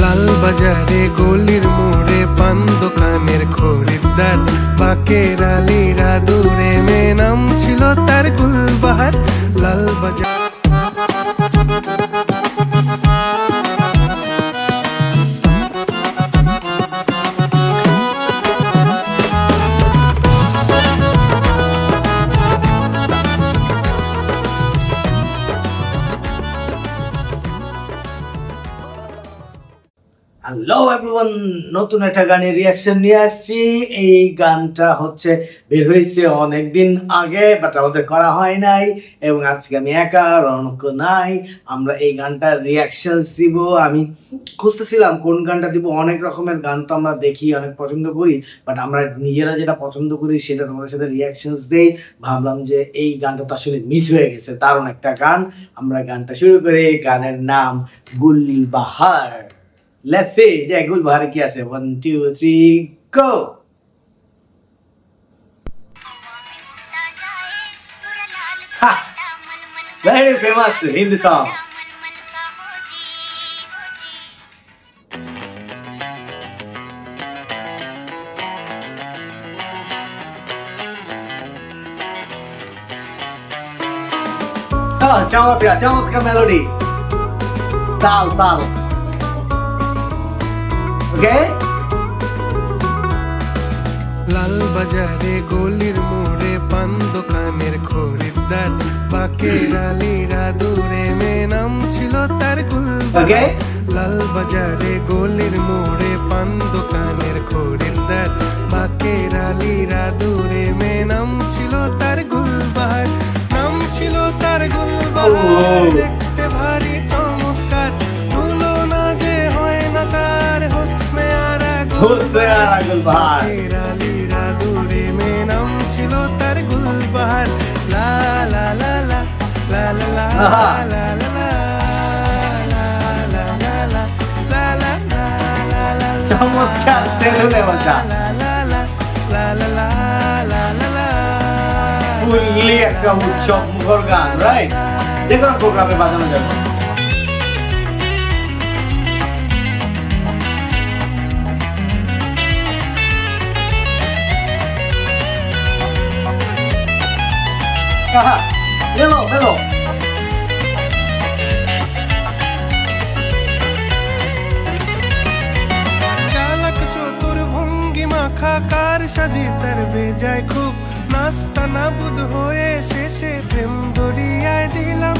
লাল বাজারে গলির মোড়ে পান দোকানের খরিদ্দার, বাকের আলীরা দূরে মে নাম ছিল তার গুলবাহার। লাল বাজার হ্যালো এভরিওয়ান, নতুন একটা গানের রিয়াকশন নিয়ে আসছি। এই গানটা হচ্ছে বের হয়েছে অনেকদিন আগে, বাট আমাদের করা হয় নাই এবং আজকে আমি একা, রৌনক নাই। আমরা এই গানটার রিয়াকশন দিব। আমি খুঁজতেছিলাম কোন গানটা দিব। অনেক রকমের গান তো আমরা দেখি, অনেক পছন্দ করি, বাট আমরা নিজেরা যেটা পছন্দ করি সেটা তোমাদের সাথে রিয়াকশনস দেই। ভাবলাম যে এই গানটা তো আসলে মিস হয়ে গেছে, দারুণ একটা গান। আমরা গানটা শুরু করি। গানের নাম Gulbahar. Let's see, yeah, Gulbahar ki aise. 1, 2, 3, go. Ha! Very famous Hindi song. Oh, chamatkar melody. Tal. Okay? লাল বাজারে গলির মোড়ে পান দোকানের খরিদ্দার, বাকের আলীরা দূরে মে নাম ছিল তার গুলবাহার। লাল বাজারে গলির মোড়ে পান দোকানের খরিদ্দার, বাকের আলীরা দূরে মে নাম ছিল তার গুলবাহার। নাম ছিল তার গুলবাহার, দেখতে ভারী চমৎকার, তুলনা যে হয় না তার হোসনে আরা গুলবাহার। আলীরা দূরে মে নাম ছিল তার গুলবাহার। লা লা লা লা লা লা লা লা। চমৎকার সেলুনে মজা। ফুললি একটা উৎসব মুখর গান, রাইট? যে কোনো প্রোগ্রামে বাজানো যাবে। Melo. চালাক চতুর ভঙ্গিমা খাকার সাজি তার বেজায় খুব, নাস্তা নাবুদ হয়ে শেষে প্রেম দরিয়ায় দিলাম।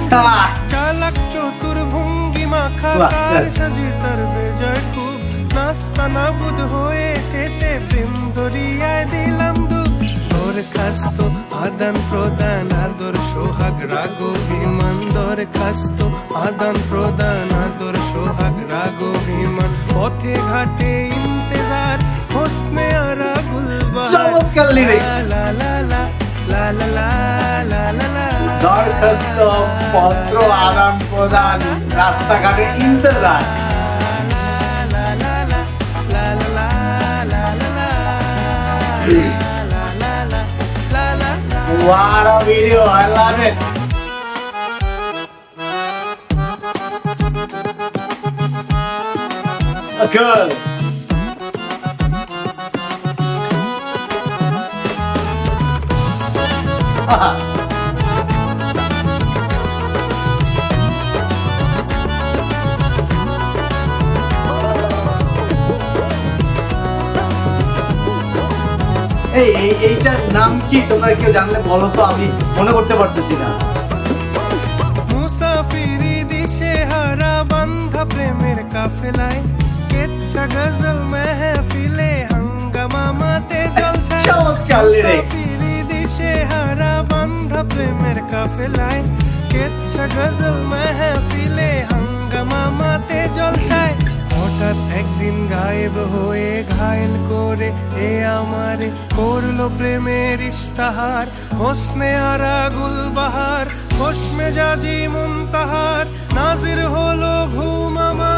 চালাক চতুর ভঙ্গিমা খাকার সাজি তার বেজায় খুব, নাস্তা নাবুদ হয়ে শেষে প্রেম দরিয়ায় দিলাম ডুব। দরখাস্ত আদান প্রদান আদর সোহাগ রাগ অভিমান, দরখাস্ত আদান প্রদান আদর সোহাগ রাগ অভিমান, পথে ঘাটে ইন্তেজার হোসনে আরা গুলবাহার। চমৎকার লিরিক। লা লা লা লা লা লা লা লা। দরখাস্ত পত্র আদান প্রদান, রাস্তাঘাটে ইন্তেজার। What a video, I love it. A girl. এইটার নাম কি তোমরা কেউ জানলে বলো তো, আমি মনে করতে পারতেছি না। মুসাফিরি দিশে হারা বান্ধা প্রেমের কাফেলায়, কেচ্ছা গজল মেহফিলে হাঙ্গামা মাতে জলসায়। চমৎকার লিরিক। মুসাফিরি দিশে হারা বান্ধা প্রেমের কাফেলায়, কেচ্ছা গজল মেহফিলে হাঙ্গামা মাতে জলসায়। হঠাৎ একদিন গায়েব হয়ে ঘায়েল করে এ আমারে করলো প্রেমের ইশতাহার, হোসনে আরা গুলবাহার, খোশ মেজাজি মুনতাহার, নাজির হলো ঘুম আমার।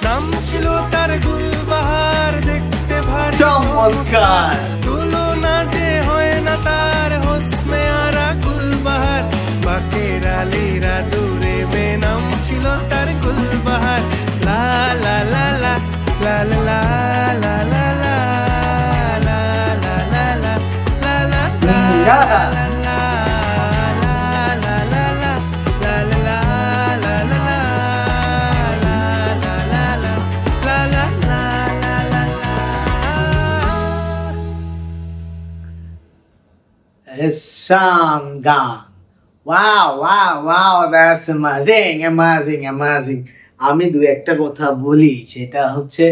নাম ছিল তার গুলবাহার, দেখতে ভারী চমৎকার, তুলনা যে হয় না তার হোসনে আরা গুলবাহার, বাকের আলীরা দূর ছিল তার গুলবাহার। লা লা লা লা লা লা লা লা লা লা লা লা লা লা লা লা লা Ehsan Gan. Wow, that's amazing. আমি দু একটা কথা বলি, সেটা হচ্ছে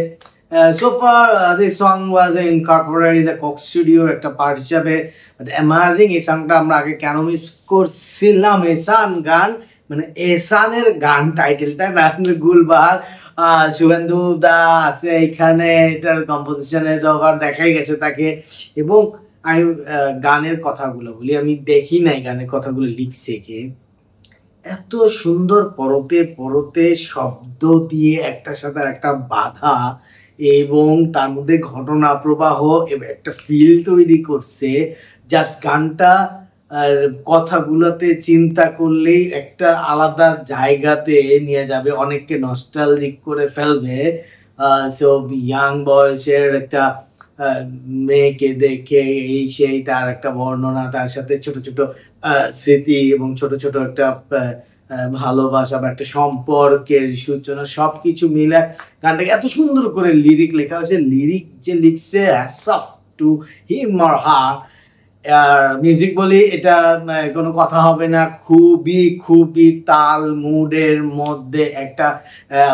so far this song was incorporated in the Coke Studio একটা পার্ট হিসাবে, but amazing। এই সংটা আমরা আগে কেন মিস করছিলাম? এহসান গান মানে এহসানের গান টাইটেলটা, গুলবাহার শুভেন্দু দা আছে এখানে, এটার কম্পোজিশনে সবার দেখাই গেছে তাকে। এবং আমি গানের কথাগুলো বলি, আমি দেখি নাই গানের কথাগুলো লিখছে কে, এত সুন্দর পরতে পরতে শব্দ দিয়ে একটার সাথে একটা বাধা এবং তার মধ্যে ঘটনা প্রবাহ এবং একটা ফিল তৈরি করছে। জাস্ট গানটা আর কথাগুলোতে চিন্তা করলেই একটা আলাদা জায়গাতে নিয়ে যাবে, অনেককে নস্টালজিক করে ফেলবে। সব ইয়াং বয়সের একটা মেয়েকে দেখে এই সেই তার একটা বর্ণনা, তার সাথে ছোট ছোট স্মৃতি এবং ছোট ছোট একটা ভালোবাসা বা একটা সম্পর্কের সূচনা, সব কিছু মিলে গানটাকে এত সুন্দর করে লিরিক লেখা হয়েছে। লিরিক যে লিখছে hats off to him or her. আর মিউজিক বলি এটা কোনো কথা হবে না, খুবই তাল মুডের মধ্যে একটা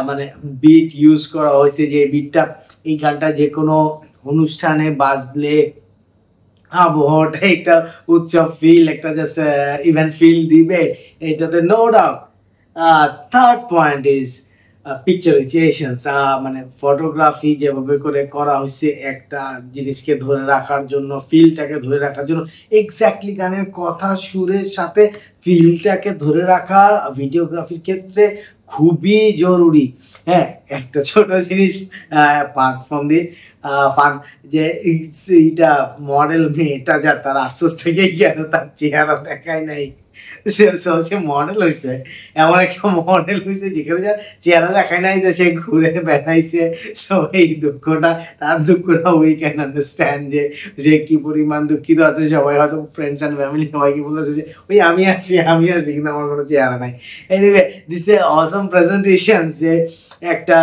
মানে বিট ইউজ করা হয়েছে, যে বিটটা এই গানটা যে কোনো অনুষ্ঠানে বাজলে আবহাওয়াটা একটা উৎসব ফিল, একটা জাস্ট ইভেন্ট ফিল দিবে, এটাতে no doubt. Third point is picturisations, মানে ফটোগ্রাফি যেভাবে করে করা হয়েছে একটা জিনিসকে ধরে রাখার জন্য, ফিলটাকে ধরে রাখার জন্য, এক্স্যাক্টলি গানের কথা সুরের সাথে ফিলটাকে ধরে রাখা ভিডিওগ্রাফির ক্ষেত্রে খুবই জরুরি। হ্যাঁ, একটা ছোট জিনিস প্ল্যাটফর্ম দিয়ে ফান, যে এইটা মডেল মেয়েটা যার, তার আশ্বাস থেকেই কেন তার চেহারা দেখায় নাই, সে মডেল হয়েছে, এমন একটা মডেল হয়েছে যেখানে যার চেহারা দেখায় নাই, তো সে ঘুরে বেড়াইছে। সো এই দুঃখটা, তার দুঃখটা উই ক্যান আন্ডারস্ট্যান্ড, যে সে কি পরিমাণ দুঃখিত আছে। সবাই হয়তো ফ্রেন্ডস অ্যান্ড ফ্যামিলি সবাইকে বলেছে যে ওই আমি আছি কিন্তু আমার কোনো চেহারা নাই। Anyway this A Assam presentation, যে একটা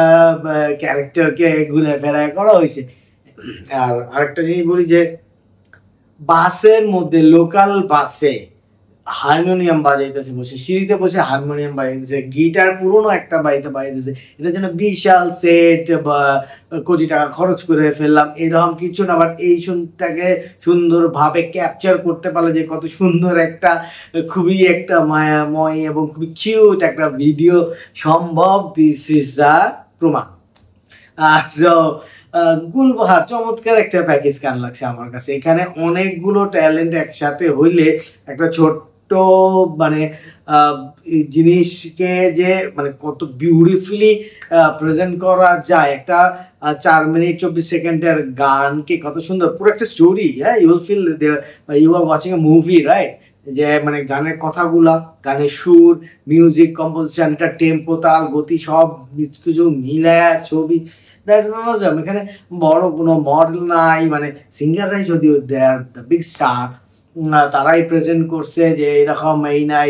ক্যারেক্টারকে ঘুরে ফেরায় করা হয়েছে। আর আরেকটা জিনিস বলি, যে বাসের মধ্যে, লোকাল বাসে হারমোনিয়াম বাজাইতেছে, বসে সিঁড়িতে বসে হারমোনিয়াম বাজাইতেছে, গিটার পুরোনো একটা বাজাইতেছে। এটার জন্য বিশাল সেট বা কোটি টাকা খরচ করে ফেললাম এরকম কিছু না, বাট এই শুনটাকে সুন্দরভাবে ক্যাপচার করতে পারলে যে কত সুন্দর একটা, খুবই একটা মায়াময় এবং খুবই কিউট একটা ভিডিও সম্ভব। দিস ইজ দ্য প্রমাণ। সো গুলবাহার চমৎকার একটা প্যাকেজ গান লাগছে আমার কাছে। এখানে অনেকগুলো ট্যালেন্ট একসাথে হইলে একটা ছোট্ট মানে জিনিসকে যে মানে কত বিউটিফুলি প্রেজেন্ট করা যায়। একটা 4 মিনিট 24 সেকেন্ডের গানকে কত সুন্দর, পুরো একটা স্টোরি। হ্যাঁ, you will feel you are watching a movie, right? যে মানে গানের কথাগুলা, গানের সুর, মিউজিক কম্পোজিশন, এটা টেম্পো, তাল, গতি সব কিছু মিলায়া ছবি। এখানে বড় কোনো মডেল নাই, মানে সিঙ্গাররাই যদিও দেয়ার দ্য বিগ স্টার, তারাই প্রেজেন্ট করছে যে এরকম এই নাই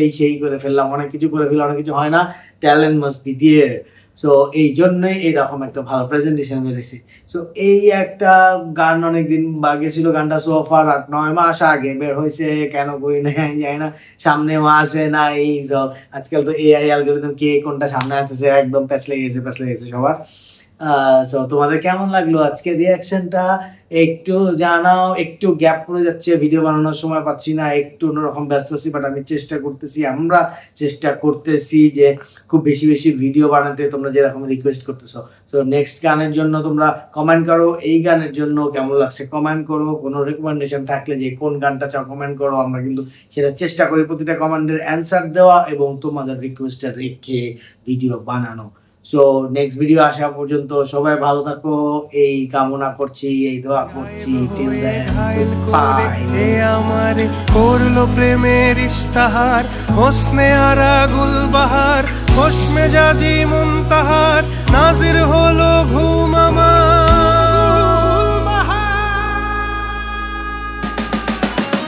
এই সেই করে ফেললাম, অনেক কিছু করে ফেললাম, অনেক কিছু হয় না, talent must be there. So এই জন্যই এইরকম একটা ভালো প্রেজেন্টেশন বেরিয়েছে। সো এই একটা গান অনেকদিন গেছিল, গানটা সোফার 8-9 মাস আগে বের হয়েছে, কেন করি না যায় না, সামনেও আসে না। এই আজকাল তো এআই অ্যালগরিদম কে কোনটা সামনে আসতেছে, একদম প্যাচ লেগে গেছে সবার। সো তোমাদের কেমন লাগলো আজকে রিয়াকশনটা একটু জানাও। একটু গ্যাপ পড়ে যাচ্ছে, ভিডিও বানানোর সময় পাচ্ছি না, একটু অন্যরকম ব্যস্ত আছি, বাট আমি আমরা চেষ্টা করতেছি যে খুব বেশি ভিডিও বানাতে, তোমরা যেরকম রিকোয়েস্ট করতেছো। সো নেক্সট গানের জন্য তোমরা কমেন্ট করো, এই গানের জন্য কেমন লাগছে কমেন্ট করো, কোনো রেকমেন্ডেশন থাকলে যে কোন গানটা চাও কমেন্ট করো, আমরা কিন্তু সেটা চেষ্টা করি প্রতিটা কমেন্টের অ্যান্সার দেওয়া এবং তোমাদের রিকোয়েস্টটা রেখে ভিডিও বানানো। সো নেক্সট ভিডিও আসা পর্যন্ত সবাই ভালো থাকো এই কামনা করছি, এই দোয়া করছি। Till then by. এ আমার করলো প্রেমের ইস্তাহার, হোসনে আরা গুলবাহার, হোসমে জাজি মুনতাহার, নাজির হলো ঘুম আমার।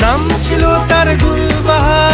নাম ছিল তার গুলবাহার।